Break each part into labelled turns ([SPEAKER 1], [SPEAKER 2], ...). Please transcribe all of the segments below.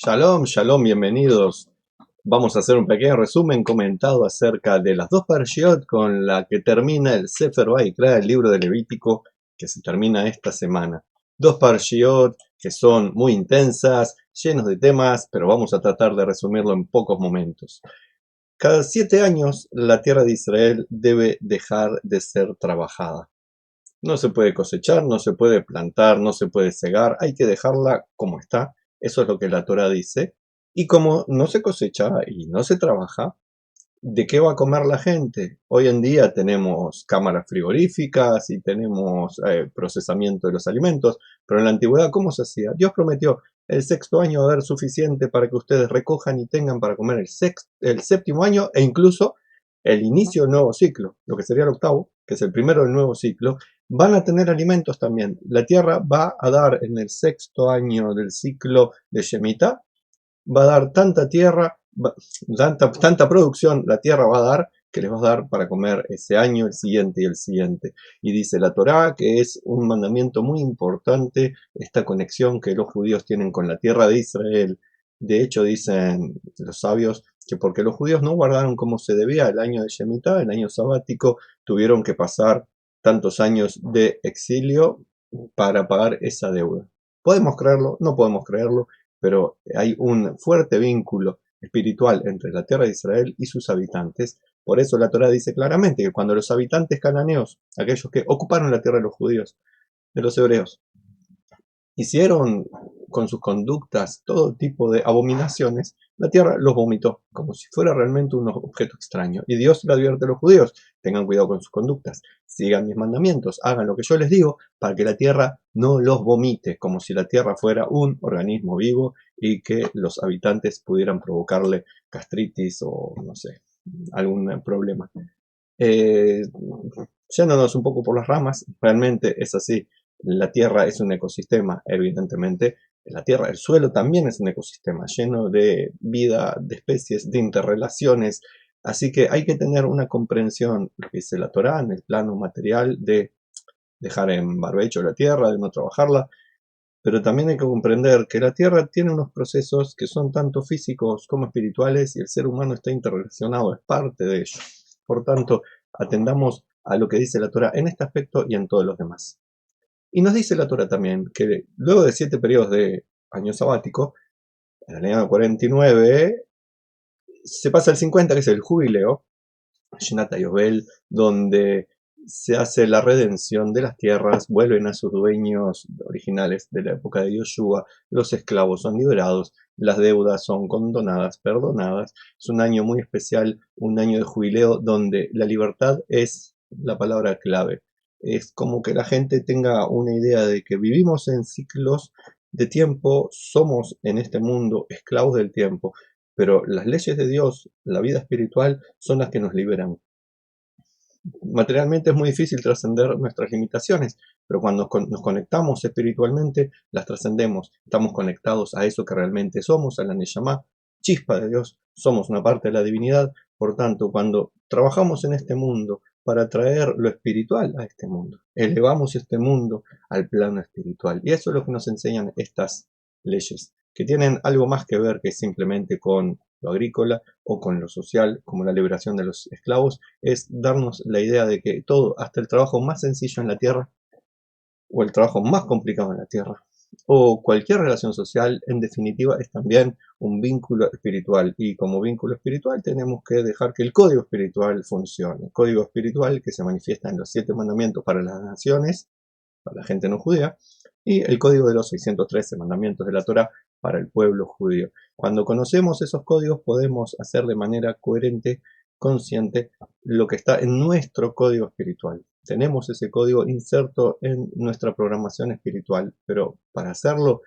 [SPEAKER 1] Shalom, shalom, bienvenidos. Vamos a hacer un pequeño resumen comentado acerca de las dos parashiot con la que termina el Sefer Vayikra, el libro de Levítico, que se termina esta semana. Dos parashiot que son muy intensas, llenos de temas, pero vamos a tratar de resumirlo en pocos momentos. Cada 7 años la tierra de Israel debe dejar de ser trabajada. No se puede cosechar, no se puede plantar, no se puede cegar, hay que dejarla como está. Eso es lo que la Torá dice. Y como no se cosecha y no se trabaja, ¿de qué va a comer la gente? Hoy en día tenemos cámaras frigoríficas y tenemos procesamiento de los alimentos, pero en la antigüedad, ¿cómo se hacía? Dios prometió el sexto año va a haber suficiente para que ustedes recojan y tengan para comer el séptimo año e incluso el inicio del nuevo ciclo, lo que sería el octavo, que es el primero del nuevo ciclo. Van a tener alimentos también. La tierra va a dar en el sexto año del ciclo de Shemitah, va a dar tanta tierra, tanta producción la tierra va a dar que les va a dar para comer ese año, el siguiente y el siguiente. Y dice la Torá que es un mandamiento muy importante esta conexión que los judíos tienen con la tierra de Israel. De hecho, dicen los sabios que porque los judíos no guardaron como se debía el año de Shemitah, el año sabático, tuvieron que pasar tantos años de exilio para pagar esa deuda. Podemos creerlo, no podemos creerlo, pero hay un fuerte vínculo espiritual entre la tierra de Israel y sus habitantes. Por eso la Torá dice claramente que cuando los habitantes cananeos, aquellos que ocuparon la tierra de los judíos, de los hebreos, hicieron con sus conductas todo tipo de abominaciones, la tierra los vomitó, como si fuera realmente un objeto extraño. Y Dios le advierte a los judíos, tengan cuidado con sus conductas, sigan mis mandamientos, hagan lo que yo les digo, para que la tierra no los vomite, como si la tierra fuera un organismo vivo y que los habitantes pudieran provocarle gastritis o, no sé, algún problema. Eh, Yéndonos un poco por las ramas, realmente es así. La Tierra es un ecosistema, evidentemente. La Tierra, el suelo también es un ecosistema lleno de vida, de especies, de interrelaciones. Así que hay que tener una comprensión, lo que dice la Torá, en el plano material, de dejar en barbecho la Tierra, de no trabajarla. Pero también hay que comprender que la Tierra tiene unos procesos que son tanto físicos como espirituales y el ser humano está interrelacionado, es parte de ello. Por tanto, atendamos a lo que dice la Torah en este aspecto y en todos los demás. Y nos dice la Torah también que luego de 7 periodos de año sabático, en el año 49 se pasa al 50, que es el jubileo, Shinat Yobel, donde se hace la redención de las tierras, vuelven a sus dueños originales de la época de Yoshua, los esclavos son liberados, las deudas son condonadas, perdonadas. Es un año muy especial, un año de jubileo donde la libertad es la palabra clave. Es como que la gente tenga una idea de que vivimos en ciclos de tiempo, somos en este mundo esclavos del tiempo, pero las leyes de Dios, la vida espiritual, son las que nos liberan. Materialmente es muy difícil trascender nuestras limitaciones, pero cuando nos conectamos espiritualmente, las trascendemos. Estamos conectados a eso que realmente somos, a la Neshama, chispa de Dios. Somos una parte de la divinidad. Por tanto, cuando trabajamos en este mundo para traer lo espiritual a este mundo, elevamos este mundo al plano espiritual. Y eso es lo que nos enseñan estas leyes, que tienen algo más que ver que simplemente con lo agrícola o con lo social, como la liberación de los esclavos, es darnos la idea de que todo, hasta el trabajo más sencillo en la tierra, o el trabajo más complicado en la tierra, o cualquier relación social, en definitiva, es también un vínculo espiritual. Y como vínculo espiritual tenemos que dejar que el código espiritual funcione. El código espiritual que se manifiesta en los 7 mandamientos para las naciones, para la gente no judía, y el código de los 613 mandamientos de la Torá para el pueblo judío. Cuando conocemos esos códigos podemos hacer de manera coherente, consciente, lo que está en nuestro código espiritual. Tenemos ese código inserto en nuestra programación espiritual, pero para hacerlo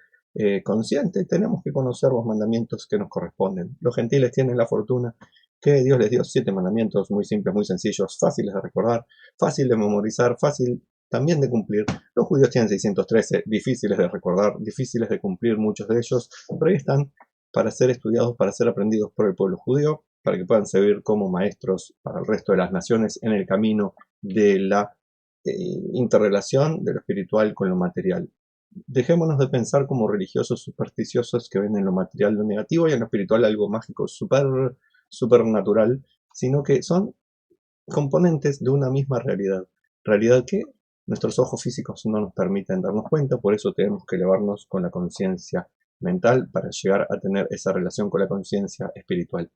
[SPEAKER 1] consciente tenemos que conocer los mandamientos que nos corresponden. Los gentiles tienen la fortuna que Dios les dio 7 mandamientos muy simples, muy sencillos, fáciles de recordar, fácil de memorizar, fácil también de cumplir. Los judíos tienen 613, difíciles de recordar, difíciles de cumplir muchos de ellos, pero ahí están para ser estudiados, para ser aprendidos por el pueblo judío, para que puedan servir como maestros para el resto de las naciones en el camino de la interrelación de lo espiritual con lo material. Dejémonos de pensar como religiosos supersticiosos que ven en lo material lo negativo y en lo espiritual algo mágico, supernatural, sino que son componentes de una misma realidad. Realidad que nuestros ojos físicos no nos permiten darnos cuenta, por eso tenemos que elevarnos con la conciencia mental para llegar a tener esa relación con la conciencia espiritual.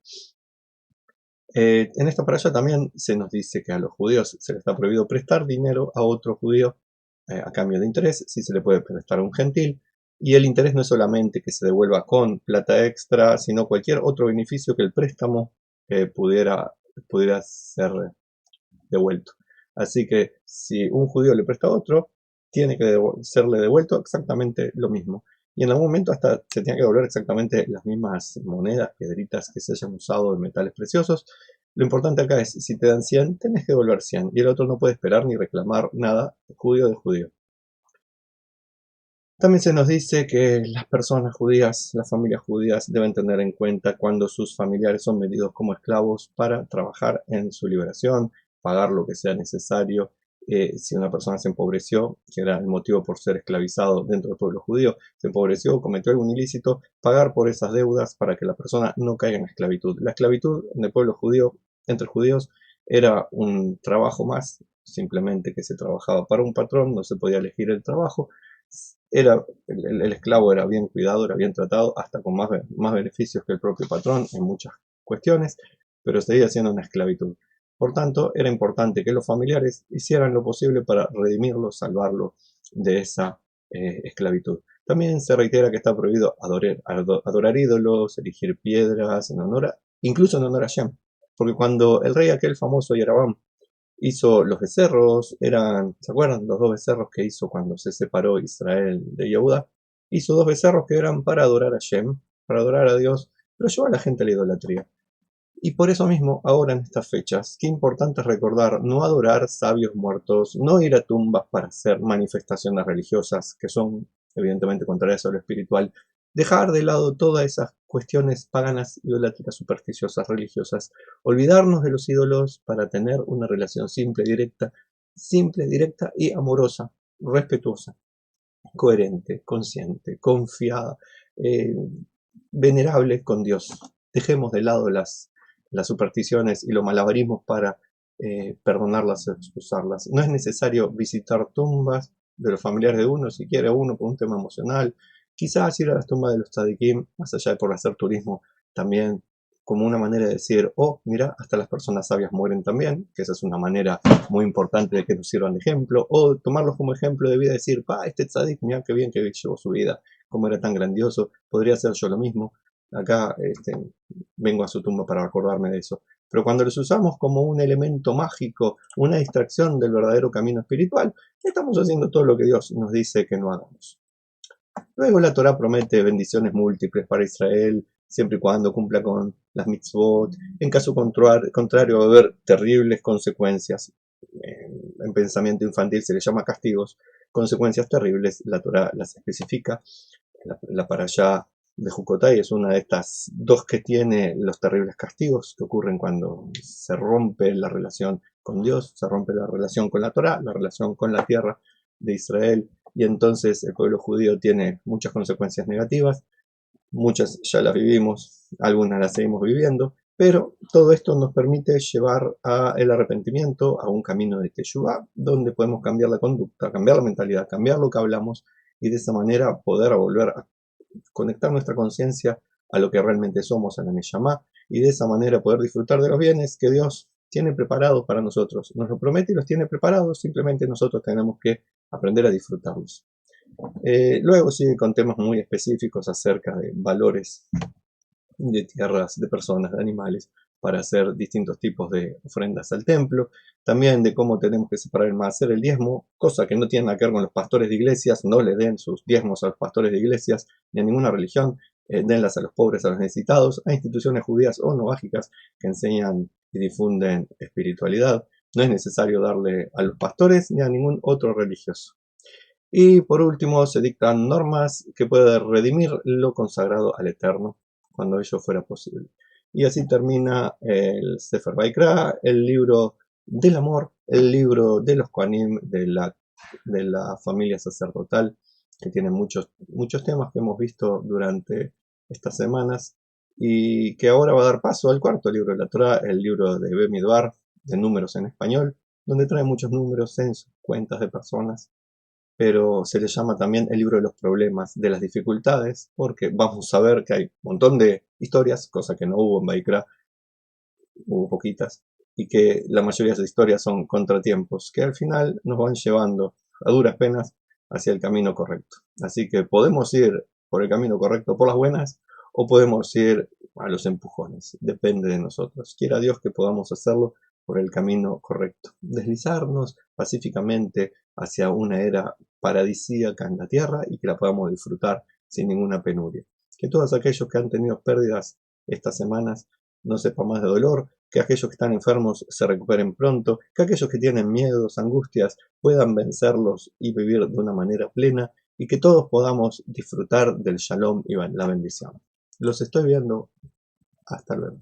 [SPEAKER 1] En esta parasha también se nos dice que a los judíos se les está prohibido prestar dinero a otro judío a cambio de interés, si se le puede prestar a un gentil, y el interés no es solamente que se devuelva con plata extra, sino cualquier otro beneficio que el préstamo pudiera ser devuelto. Así que si un judío le presta a otro, tiene que serle devuelto exactamente lo mismo. Y en algún momento hasta se tiene que devolver exactamente las mismas monedas, piedritas que se hayan usado de metales preciosos. Lo importante acá es, si te dan 100, tenés que devolver 100. Y el otro no puede esperar ni reclamar nada judío de judío. También se nos dice que las personas judías, las familias judías, deben tener en cuenta cuando sus familiares son vendidos como esclavos para trabajar en su liberación, pagar lo que sea necesario. Si una persona se empobreció, que era el motivo por ser esclavizado dentro del pueblo judío, se empobreció, cometió algún ilícito, pagar por esas deudas para que la persona no caiga en la esclavitud. La esclavitud en el pueblo judío, entre judíos, era un trabajo más, simplemente que se trabajaba para un patrón, no se podía elegir el trabajo. El esclavo era bien cuidado, era bien tratado, hasta con más beneficios que el propio patrón en muchas cuestiones, pero seguía siendo una esclavitud. Por tanto, era importante que los familiares hicieran lo posible para redimirlo, salvarlo de esa esclavitud. También se reitera que está prohibido adorar ídolos, erigir piedras, incluso en honor a Shem. Porque cuando el rey aquel famoso Yerabam hizo los becerros, ¿se acuerdan? Los dos becerros que hizo cuando se separó Israel de Yehuda. Hizo dos becerros que eran para adorar a Shem, para adorar a Dios, pero llevó a la gente a la idolatría. Y por eso mismo, ahora en estas fechas, qué importante es recordar no adorar sabios muertos, no ir a tumbas para hacer manifestaciones religiosas que son evidentemente contrarias a lo espiritual, dejar de lado todas esas cuestiones paganas, idolátricas, supersticiosas, religiosas, olvidarnos de los ídolos para tener una relación simple, directa y amorosa, respetuosa, coherente, consciente, confiada, eh, venerable con Dios. Dejemos de lado las supersticiones y los malabarismos para perdonarlas o excusarlas. No es necesario visitar tumbas de los familiares de uno, si quiere uno por un tema emocional. Quizás ir a las tumbas de los tzadikim, más allá de por hacer turismo, también como una manera de decir, oh, mira, hasta las personas sabias mueren también, que esa es una manera muy importante de que nos sirvan de ejemplo, o tomarlos como ejemplo de vida y decir, este tzadik, mira qué bien que llevó su vida, cómo era tan grandioso, podría ser yo lo mismo. Acá vengo a su tumba para recordarme de eso. Pero cuando los usamos como un elemento mágico, una distracción del verdadero camino espiritual, estamos haciendo todo lo que Dios nos dice que no hagamos. Luego la Torá promete bendiciones múltiples para Israel, siempre y cuando cumpla con las mitzvot. En caso contrario, va a haber terribles consecuencias. En pensamiento infantil se les llama castigos. Consecuencias terribles, la Torá las especifica. La parashá de Jukotay es una de estas dos que tiene los terribles castigos que ocurren cuando se rompe la relación con Dios, se rompe la relación con la Torá, la relación con la tierra de Israel, y entonces el pueblo judío tiene muchas consecuencias negativas, muchas ya las vivimos, algunas las seguimos viviendo, pero todo esto nos permite llevar al arrepentimiento, a un camino de Teshuvah, donde podemos cambiar la conducta, cambiar la mentalidad, cambiar lo que hablamos, y de esa manera poder volver a conectar nuestra conciencia a lo que realmente somos, a la Neshama, y de esa manera poder disfrutar de los bienes que Dios tiene preparados para nosotros. Nos lo promete y los tiene preparados, simplemente nosotros tenemos que aprender a disfrutarlos. Luego sigue con temas muy específicos acerca de valores de tierras, de personas, de animales, para hacer distintos tipos de ofrendas al templo. También de cómo tenemos que separar el maaser, el diezmo, cosa que no tiene nada que ver con los pastores de iglesias. No le den sus diezmos a los pastores de iglesias ni a ninguna religión. Denlas a los pobres, a los necesitados, a instituciones judías o novágicas que enseñan y difunden espiritualidad. No es necesario darle a los pastores ni a ningún otro religioso. Y por último, se dictan normas que pueden redimir lo consagrado al Eterno, cuando ello fuera posible. Y así termina el Sefer Vaikra, el libro del amor, el libro de los Kohanim, de la familia sacerdotal, que tiene muchos temas que hemos visto durante estas semanas y que ahora va a dar paso al cuarto libro de la Torá, el libro de Bemidbar, de números en español, donde trae muchos números, censos, cuentas de personas, pero se le llama también el libro de los problemas, de las dificultades, porque vamos a ver que hay un montón de historias, cosa que no hubo en Baikra, hubo poquitas, y que la mayoría de esas historias son contratiempos, que al final nos van llevando a duras penas hacia el camino correcto. Así que podemos ir por el camino correcto por las buenas o podemos ir a los empujones, depende de nosotros. Quiera Dios que podamos hacerlo por el camino correcto, deslizarnos pacíficamente hacia una era paradisíaca en la tierra y que la podamos disfrutar sin ninguna penuria. Que todos aquellos que han tenido pérdidas estas semanas no sepan más de dolor, que aquellos que están enfermos se recuperen pronto, que aquellos que tienen miedos, angustias, puedan vencerlos y vivir de una manera plena y que todos podamos disfrutar del shalom y la bendición. Los estoy viendo. Hasta luego.